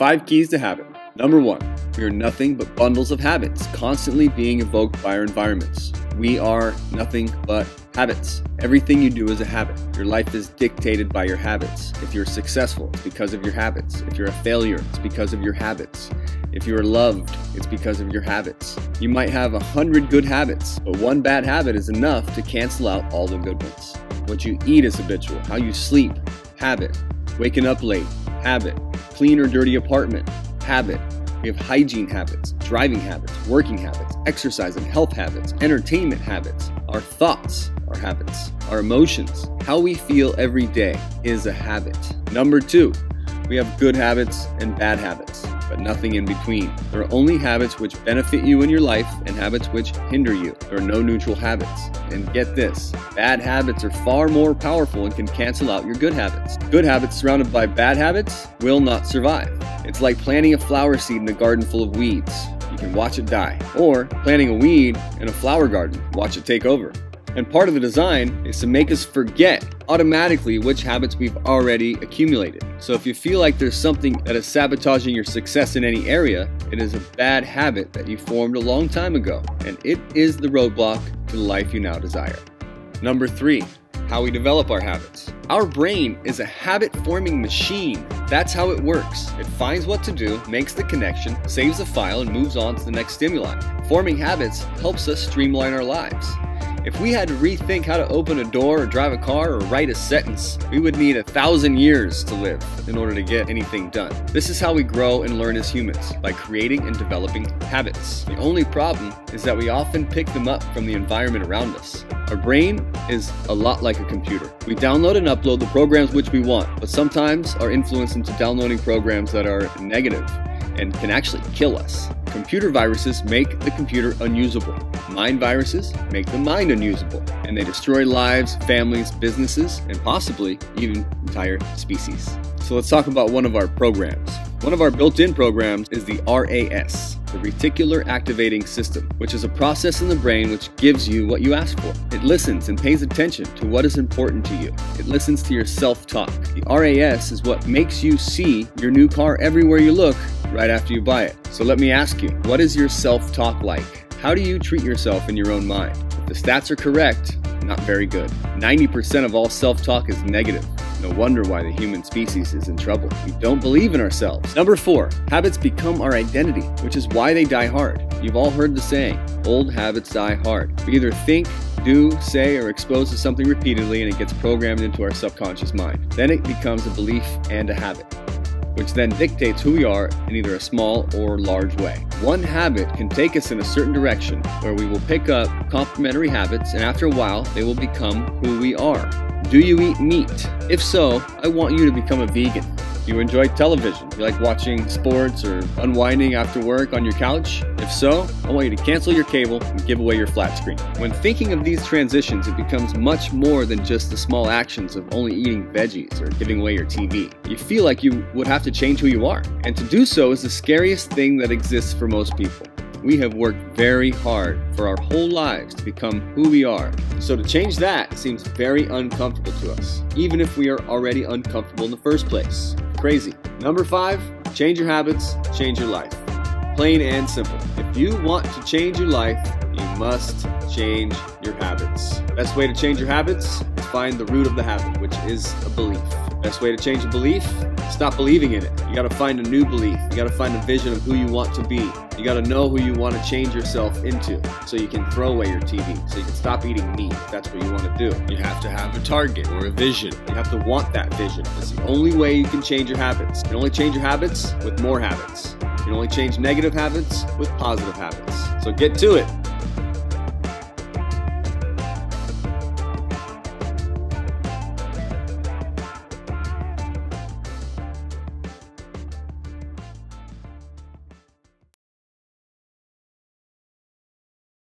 5 keys to habit. Number 1, we are nothing but bundles of habits, constantly being evoked by our environments. We are nothing but habits. Everything you do is a habit. Your life is dictated by your habits. If you're successful, it's because of your habits. If you're a failure, it's because of your habits. If you are loved, it's because of your habits. You might have 100 good habits, but one bad habit is enough to cancel out all the good ones. What you eat is habitual. How you sleep, habit. Waking up late, habit. Clean or dirty apartment, habit. We have hygiene habits, driving habits, working habits, exercise and health habits, entertainment habits. Our thoughts are habits. Our emotions, how we feel every day, is a habit. Number 2, we have good habits and bad habits, but nothing in between. There are only habits which benefit you in your life and habits which hinder you. There are no neutral habits. And get this, bad habits are far more powerful and can cancel out your good habits. Good habits surrounded by bad habits will not survive. It's like planting a flower seed in a garden full of weeds. You can watch it die. Or planting a weed in a flower garden, watch it take over. And part of the design is to make us forget automatically which habits we've already accumulated. So if you feel like there's something that is sabotaging your success in any area, it is a bad habit that you formed a long time ago, and it is the roadblock to the life you now desire. Number 3, how we develop our habits. Our brain is a habit-forming machine. That's how it works. It finds what to do, makes the connection, saves a file, and moves on to the next stimuli. Forming habits helps us streamline our lives. If we had to rethink how to open a door or drive a car or write a sentence, we would need 1,000 years to live in order to get anything done. This is how we grow and learn as humans, by creating and developing habits. The only problem is that we often pick them up from the environment around us. Our brain is a lot like a computer. We download and upload the programs which we want, but sometimes are influenced into downloading programs that are negative and can actually kill us. Computer viruses make the computer unusable. Mind viruses make the mind unusable, and they destroy lives, families, businesses, and possibly even entire species. So let's talk about one of our programs. One of our built-in programs is the RAS, the Reticular Activating System, which is a process in the brain which gives you what you ask for. It listens and pays attention to what is important to you. It listens to your self-talk. The RAS is what makes you see your new car everywhere you look right after you buy it. So let me ask you, what is your self-talk like? How do you treat yourself in your own mind? If the stats are correct, not very good. 90% of all self-talk is negative. No wonder why the human species is in trouble. We don't believe in ourselves. Number 4, habits become our identity, which is why they die hard. You've all heard the saying, old habits die hard. We either think, do, say, or expose to something repeatedly and it gets programmed into our subconscious mind. Then it becomes a belief and a habit, which then dictates who we are in either a small or large way. One habit can take us in a certain direction where we will pick up complementary habits, and after a while, they will become who we are. Do you eat meat? If so, I want you to become a vegan. Do you enjoy television? Do you like watching sports or unwinding after work on your couch? If so, I want you to cancel your cable and give away your flat screen. When thinking of these transitions, it becomes much more than just the small actions of only eating veggies or giving away your TV. You feel like you would have to change who you are. And to do so is the scariest thing that exists for most people. We have worked very hard for our whole lives to become who we are. So to change that seems very uncomfortable to us, even if we are already uncomfortable in the first place. Crazy. Number 5, change your habits, change your life. Plain and simple. If you want to change your life, you must change your habits. Best way to change your habits is find the root of the habit, which is a belief. Best way to change a belief, stop believing in it. You gotta find a new belief. You gotta find a vision of who you want to be. You gotta know who you want to change yourself into so you can throw away your TV, so you can stop eating meat if that's what you want to do. You have to have a target or a vision. You have to want that vision. That's the only way you can change your habits. You can only change your habits with more habits. You can only change negative habits with positive habits. So get to it.